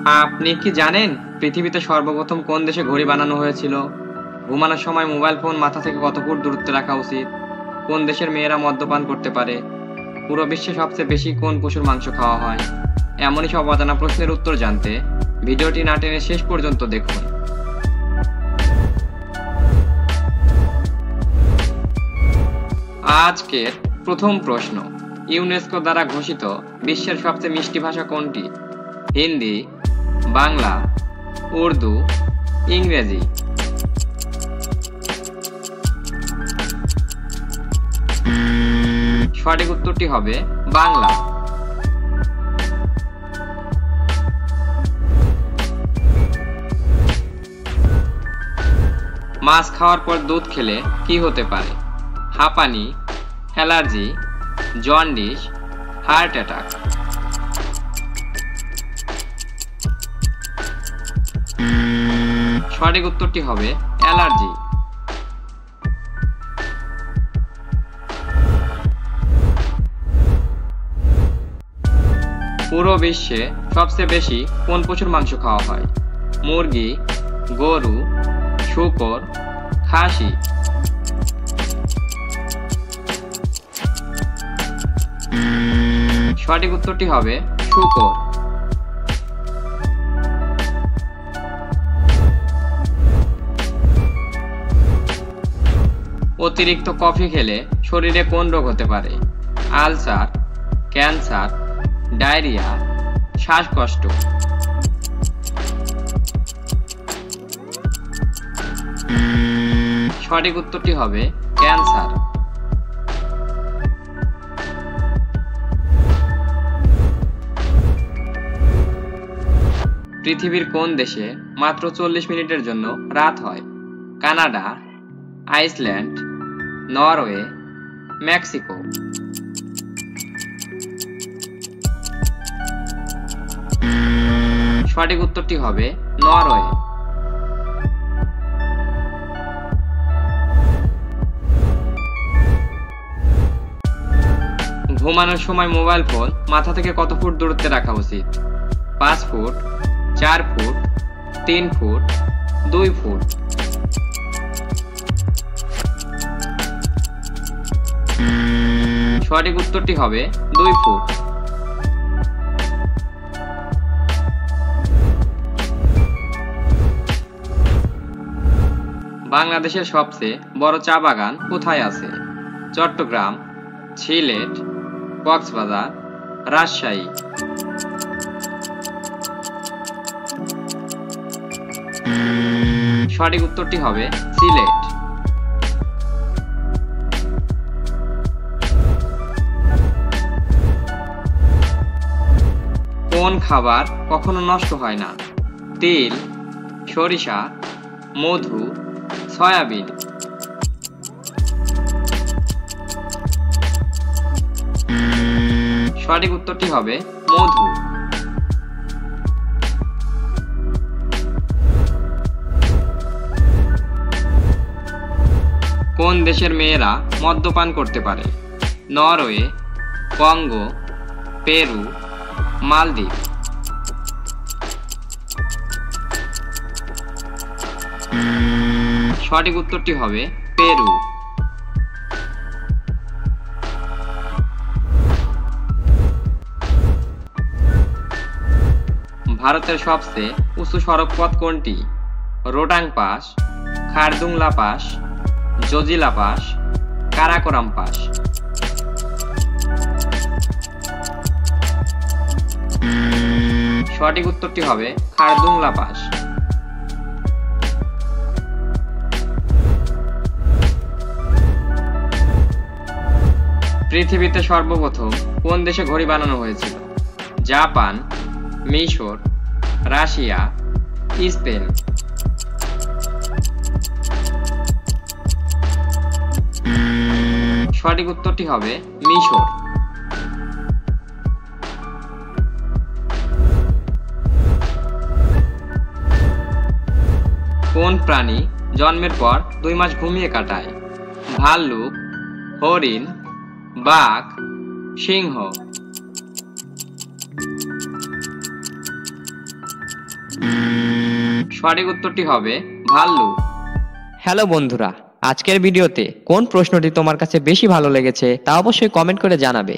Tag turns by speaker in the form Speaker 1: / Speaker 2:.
Speaker 1: আপনি কি জানেন পৃথিবীতে সর্বপ্রথম কোন দেশে ঘড়ি বানানো হয়েছিল? ঘুমানোর সময় মোবাইল ফোন মাথা থেকে কত ফুট দূরত্বে রাখা উচিত? কোন দেশের মেয়েরা মদ্যপান করতে পারে? পুরো বিশ্বে সবচেয়ে বেশি কোন পশুর মাংস খাওয়া হয়? এমনই সব অজানা প্রশ্নের উত্তর জানতে ভিডিওটি না টেনে শেষ পর্যন্ত দেখুন। আজকের প্রথম প্রশ্ন, ইউনেস্কো দ্বারা ঘোষিত বিশ্বের সবচেয়ে মিষ্টি ভাষা কোনটি? হিন্দি, বাংলা, উর্দু, ইংরেজি? সঠিক উত্তরটি হবে বাংলা। মাছ খাওয়ার পর দুধ খেলে কি হতে পারে? হাঁপানি, অ্যালার্জি, জন্ডিস, হার্ট অ্যাটাক? সঠিক উত্তরটি হবে অ্যালার্জি। পুরো বিশ্বে সবচেয়ে বেশি কোন পশুর মাংস খাওয়া হয়? মুরগি, গরু, শূকর, খাসি? সঠিক উত্তরটি হবে শূকর। অতিরিক্ত কফি খেলে শরীরে কোন রোগ হতে পারে? আলসার, ক্যান্সার, ডায়রিয়া, শ্বাসকষ্ট? সঠিক উত্তরটি হবে ক্যান্সার। পৃথিবীর কোন দেশে মাত্র 40 মিনিটের জন্য রাত হয়? Canada, Iceland, Norway, Mexico? সঠিক উত্তরটি হবে নরওয়ে। ঘুমানোর সময় মোবাইল ফোন মাথা থেকে কত ফুট দূরত্বে রাখা উচিত? 5 ফুট, 4 ফুট, 3 ফুট, 2 ফুট? সঠিক উত্তরটি হবে 2 ফুট। বাংলাদেশের সবচেয়ে বড় চা বাগান কোথায় আছে? চট্টগ্রাম, সিলেট, কক্সবাজার, রাজশাহী? সঠিক উত্তরটি হবে সিলেট। কোন খাবার কখনো নষ্ট হয় না? তেল, সরিষা, মধু, সয়াবিন? সঠিক উত্তরটি হবে মধু। কোন দেশের মেয়েরা মদ্যপান করতে পারে? নরওয়ে, কঙ্গো, পেরু, মালদ্বীপ? সঠিক উত্তরটি হবে পেরু। ভারতের সবচেয়ে উঁচু সড়ক পথ কোনটি? Rohtang pass, Khardungla pass, Zojila pass, Karakoram pass? সঠিক উত্তরটি হবে খারদুংলা পাস। পৃথিবীতে সর্বপ্রথম কোন দেশে ঘড়ি বানানো হয়েছিল? জাপান, মিশর, রাশিয়া, স্পেন? সঠিক উত্তরটি হবে মিশর। কোন প্রাণী জন্মের পর 2 মাস ঘুমিয়ে কাটায়? ভাল্লুক, হরিণ, বাঘ, সিংহ? সঠিক উত্তরটি হবে ভাল্লুক।
Speaker 2: হ্যালো বন্ধুরা, আজকের ভিডিওতে কোন প্রশ্নটি তোমার কাছে বেশি ভালো লেগেছে তা অবশ্যই কমেন্ট করে জানাবে।